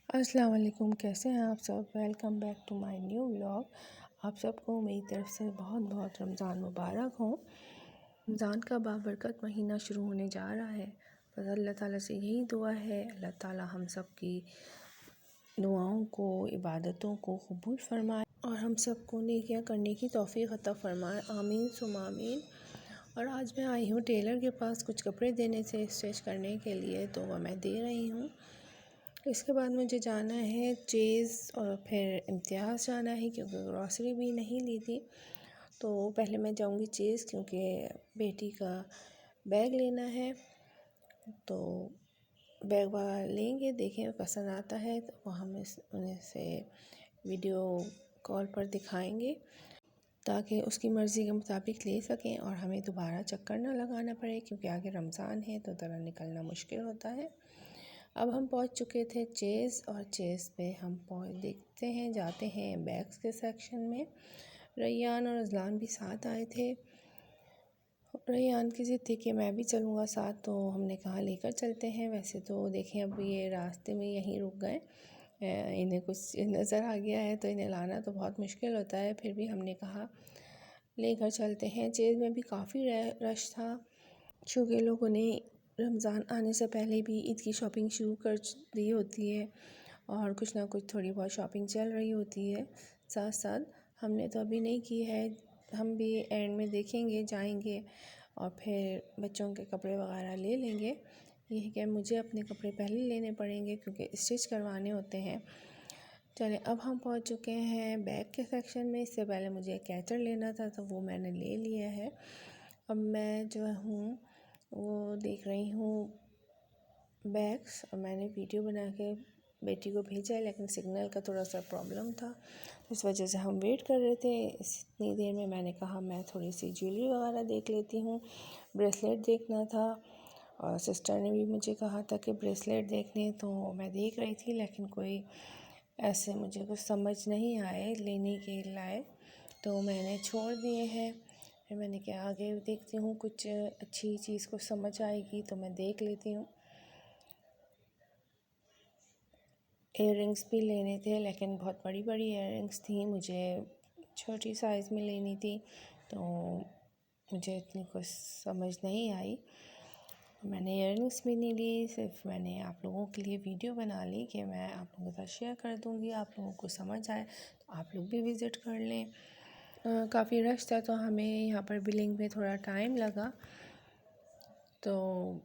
अस्सलाम वालेकुम, कैसे हैं आप सब। Welcome back to my new vlog. आप सबको मेरी तरफ से बहुत बहुत रमज़ान मुबारक हो। रमज़ान का बाबरकत महीना शुरू होने जा रहा है। बस अल्लाह ताला से यही दुआ है, अल्लाह ताला हम सब की दुआओं को, इबादतों को कबूल फरमाए और हम सबको नेकियां करने की तौफीक अता फरमाए। आमीन सुम आमीन। और आज मैं आई हूँ टेलर के पास कुछ कपड़े देने से स्टिच करने के लिए, तो वह मैं दे रही हूँ। इसके बाद मुझे जाना है चेज़ और फिर इम्तियाज़ जाना है, क्योंकि ग्रॉसरी भी नहीं ली थी। तो पहले मैं जाऊंगी चेज़, क्योंकि बेटी का बैग लेना है। तो बैग वहाँ लेंगे, देखें पसंद आता है तो वह हम उन्हें से वीडियो कॉल पर दिखाएंगे, ताकि उसकी मर्ज़ी के मुताबिक ले सकें और हमें दोबारा चक्कर ना लगाना पड़े, क्योंकि आगे रमज़ान है तो तरह निकलना मुश्किल होता है। अब हम पहुंच चुके थे चेज़, और चेज़ पे हम देखते हैं, जाते हैं बैग्स के सेक्शन में। रैयान और अज़लान भी साथ आए थे। रैयान की ज़िद थी कि मैं भी चलूँगा साथ, तो हमने कहा लेकर चलते हैं। वैसे तो देखें अब ये रास्ते में यहीं रुक गए, इन्हें कुछ नज़र आ गया है तो इन्हें लाना तो बहुत मुश्किल होता है, फिर भी हमने कहा लेकर चलते हैं। चेज़ में भी काफ़ी रश था, चूँकि लोगों ने रमज़ान आने से पहले भी ईद की शॉपिंग शुरू कर दी होती है और कुछ ना कुछ थोड़ी बहुत शॉपिंग चल रही होती है साथ साथ। हमने तो अभी नहीं की है, हम भी एंड में देखेंगे, जाएंगे और फिर बच्चों के कपड़े वगैरह ले लेंगे। ये है कि मुझे अपने कपड़े पहले लेने पड़ेंगे, क्योंकि स्टिच करवाने होते हैं। चलें, अब हम पहुंच चुके हैं बैग के सेक्शन में। इससे पहले मुझे कैचर लेना था, तो वो मैंने ले लिया है। अब मैं जो हूँ वो देख रही हूँ बैग्स, और मैंने वीडियो बना के बेटी को भेजा है, लेकिन सिग्नल का थोड़ा सा प्रॉब्लम था, इस वजह से हम वेट कर रहे थे। इतनी देर में मैंने कहा मैं थोड़ी सी ज्वेलरी वगैरह देख लेती हूँ। ब्रेसलेट देखना था और सिस्टर ने भी मुझे कहा था कि ब्रेसलेट देखने, तो मैं देख रही थी, लेकिन कोई ऐसे मुझे कुछ समझ नहीं आए लेने के लायक, तो मैंने छोड़ दिए हैं। फिर मैंने कहा आगे देखती हूँ, कुछ अच्छी चीज़ को समझ आएगी तो मैं देख लेती हूँ। इयररिंग्स भी लेने थे, लेकिन बहुत बड़ी बड़ी इयररिंग्स थी, मुझे छोटी साइज़ में लेनी थी, तो मुझे इतनी कुछ समझ नहीं आई। मैंने इयररिंग्स भी नहीं ली, सिर्फ मैंने आप लोगों के लिए वीडियो बना ली कि मैं आप लोगों के साथ शेयर कर दूँगी, आप लोगों को समझ आए तो आप लोग भी विज़िट कर लें। काफ़ी रश था, तो हमें यहाँ पर बिलिंग में थोड़ा टाइम लगा। तो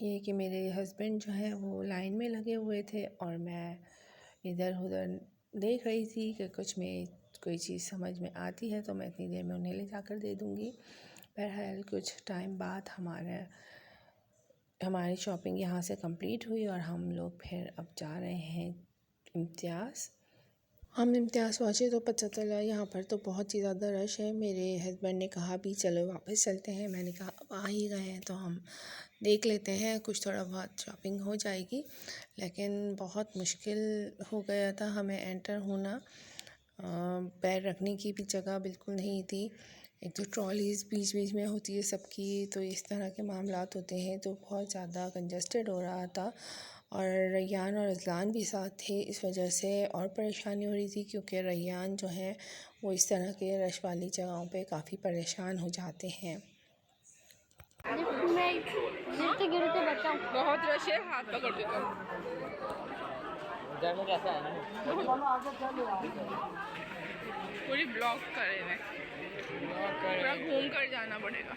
ये कि मेरे हस्बैंड जो है वो लाइन में लगे हुए थे और मैं इधर उधर देख रही थी कि कुछ में कोई चीज़ समझ में आती है तो मैं इतनी देर में उन्हें ले जाकर दे दूँगी। बहरहाल कुछ टाइम बाद हमारी शॉपिंग यहाँ से कंप्लीट हुई और हम लोग फिर अब जा रहे हैं इम्तियाज़। हम इम्तियाज़ पहुँचे तो पता चला यहाँ पर तो बहुत ही ज़्यादा रश है। मेरे हस्बैंड ने कहा भी चलो वापस चलते हैं, मैंने कहा अब आ ही गए हैं तो हम देख लेते हैं, कुछ थोड़ा बहुत शॉपिंग हो जाएगी। लेकिन बहुत मुश्किल हो गया था हमें एंटर होना, पैर रखने की भी जगह बिल्कुल नहीं थी। एक तो ट्रॉलीज़ बीच बीच में होती है सबकी, तो इस तरह के मामलात होते हैं, तो बहुत ज़्यादा कंजस्टेड हो रहा था। और रैयान और अज़लान भी साथ थे, इस वजह से और परेशानी हो रही थी, क्योंकि रैयान जो है वो इस तरह के रश वाली जगहों पे काफ़ी परेशान हो जाते हैं। मैं गिरते गिरते बचाऊं, बहुत रश है, हाथ पकड़ के पूरी ब्लॉक करे हुए, पूरा घूम कर जाना पड़ेगा।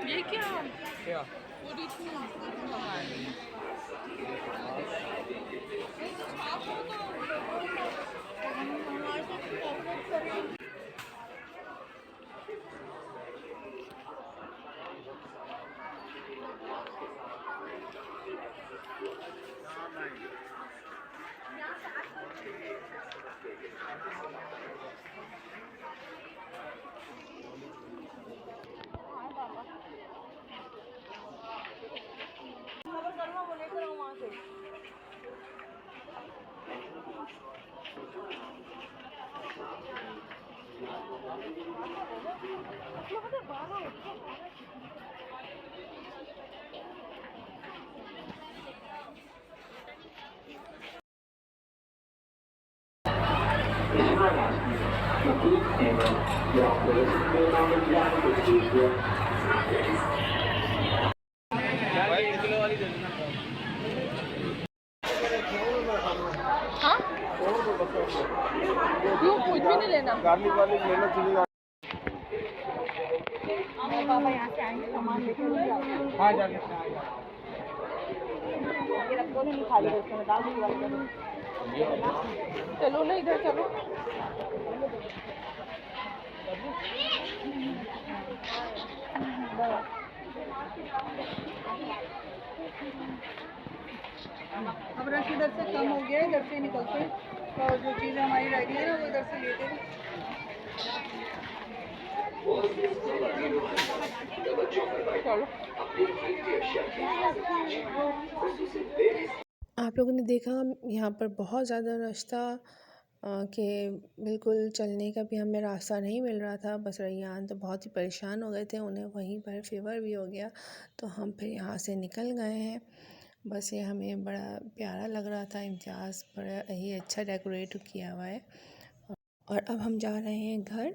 ये क्या पूरी वहाँ से हाँ क्यों कुछ भी नहीं लेना। गार्लिक वार्लिक लेना चाहिए। पापा यहाँ से आएंगे सामान लेकर हाँ जाके ये रखो नहीं खाली रखो मैं डाल दूँगी। चलो ना इधर चलो। अब रश इधर से कम हो गया, इधर से निकलते और जो चीज़ें हमारी रह गई है ना वो इधर से लेते हैं। चलो आप लोगों ने देखा यहाँ पर बहुत ज़्यादा रश था कि बिल्कुल चलने का भी हमें रास्ता नहीं मिल रहा था। बस रैयान तो बहुत ही परेशान हो गए थे, उन्हें वहीं पर फीवर भी हो गया, तो हम फिर यहाँ से निकल गए हैं। बस ये हमें बड़ा प्यारा लग रहा था, इम्तियाज़ बड़ा ही अच्छा डेकोरेट किया हुआ है। और अब हम जा रहे हैं घर,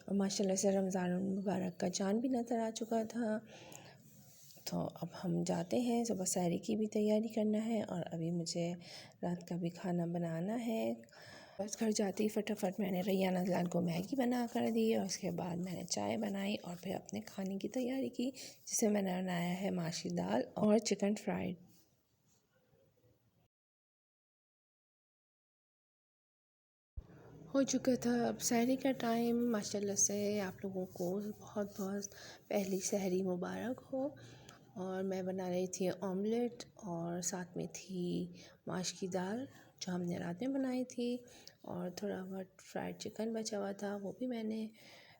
और माशाल्लाह से रमज़ान मुबारक का चाँद भी नज़र आ चुका था। तो अब हम जाते हैं, सुबह सहरी की भी तैयारी करना है और अभी मुझे रात का भी खाना बनाना है। बस घर जाते ही फटाफट मैंने रैयान अज़लान को मैगी बना कर दी और उसके बाद मैंने चाय बनाई और फिर अपने खाने की तैयारी की, जिसे मैंने बनाया है माशी दाल और चिकन फ्राइड। हो चुका था अब सहरी का टाइम। माशाल्लाह से आप लोगों को बहुत बहुत पहली सहरी मुबारक हो। और मैं बना रही थी ऑमलेट और साथ में थी माश की दाल जो हमने रात में बनाई थी, और थोड़ा बहुत फ्राइड चिकन बचा हुआ था वो भी मैंने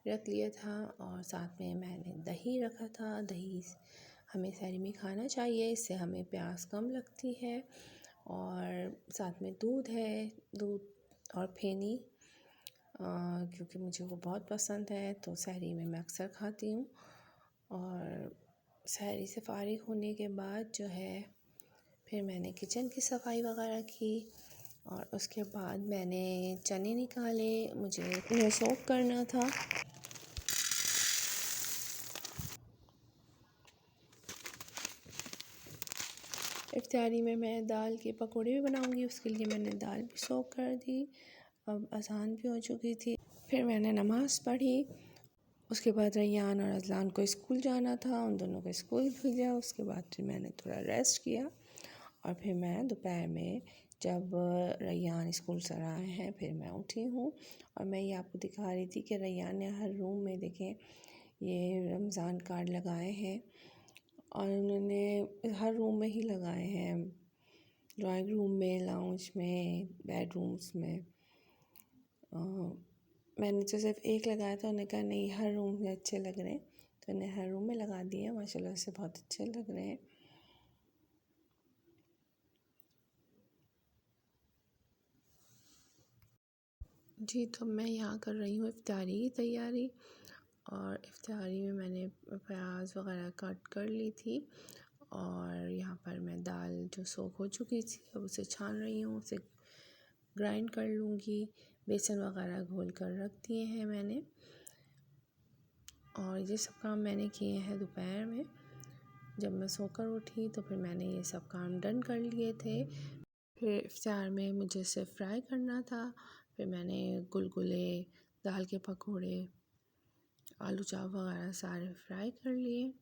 रख लिया था, और साथ में मैंने दही रखा था। दही हमें सहरी में खाना चाहिए, इससे हमें प्यास कम लगती है। और साथ में दूध है, दूध और फेनी, क्योंकि मुझे वो बहुत पसंद है तो सहरी में मैं अक्सर खाती हूँ। और सहरी से फ़ारिग होने के बाद जो है फिर मैंने किचन की सफाई वगैरह की, और उसके बाद मैंने चने निकाले, मुझे उन्हें सोक करना था। इफ्तारी में मैं दाल के पकोड़े भी बनाऊंगी, उसके लिए मैंने दाल भी सोक कर दी। अब अज़ान भी हो चुकी थी, फिर मैंने नमाज़ पढ़ी। उसके बाद रैयान और अज़लान को स्कूल जाना था, उन दोनों को स्कूल भेजा। उसके बाद फिर मैंने थोड़ा रेस्ट किया, और फिर मैं दोपहर में जब रैयान स्कूल से आए हैं फिर मैं उठी हूँ। और मैं ये आपको दिखा रही थी कि रैयान ने हर रूम में देखें ये रमज़ान कार्ड लगाए हैं, और उन्होंने हर रूम में ही लगाए हैं, ड्राइंग रूम में, लाउंज में, बेडरूम्स में। मैंने तो सिर्फ एक लगाया था, उन्होंने कहा नहीं हर रूम में अच्छे लग रहे हैं, तो उन्हें हर रूम में लगा दिए। माशाल्लाह से बहुत अच्छे लग रहे हैं। जी, तो मैं यहाँ कर रही हूँ इफ्तारी की तैयारी, और इफ्तारी में मैंने प्याज वगैरह कट कर ली थी, और यहाँ पर मैं दाल जो सोख हो चुकी थी अब उसे छान रही हूँ, उसे ग्राइंड कर लूँगी। बेसन वगैरह घोल कर रख दिए हैं मैंने, और ये सब काम मैंने किए हैं दोपहर में। जब मैं सोकर उठी तो फिर मैंने ये सब काम डन कर लिए थे। फिर इफ्तार में मुझे सिर्फ फ्राई करना था, फिर मैंने गुलगुले, दाल के पकोड़े, आलू चाप वगैरह सारे फ्राई कर लिए।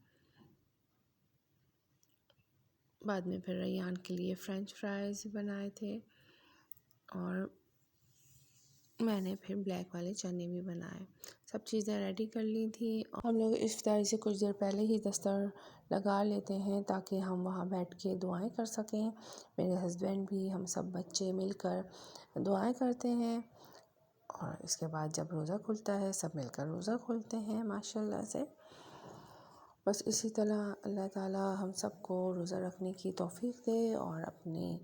बाद में फिर रैयान के लिए फ़्रेंच फ्राइज़ बनाए थे, और मैंने फिर ब्लैक वाले चने भी बनाए। सब चीज़ें रेडी कर ली थी। हम लोग इफ्तारी से कुछ देर पहले ही दस्तर लगा लेते हैं ताकि हम वहाँ बैठ के दुआएं कर सकें। मेरे हस्बैंड भी, हम सब बच्चे मिलकर दुआएं करते हैं, और इसके बाद जब रोज़ा खुलता है सब मिलकर रोज़ा खोलते हैं माशाल्लाह से। बस इसी तरह अल्लाह ताला हम सबको रोज़ा रखने की तौफ़ीक दे और अपनी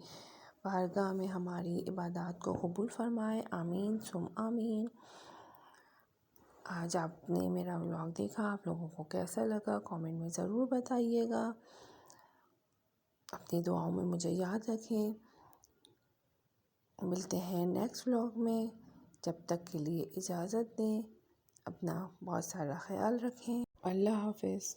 बारगाह में हमारी इबादत को कबूल फ़रमाए। आमीन सुम आमीन। आज आपने मेरा व्लॉग देखा, आप लोगों को कैसा लगा कमेंट में ज़रूर बताइएगा। अपनी दुआओं में मुझे याद रखें। मिलते हैं नेक्स्ट व्लॉग में, जब तक के लिए इजाज़त दें। अपना बहुत सारा ख्याल रखें। अल्लाह हाफ़िज़।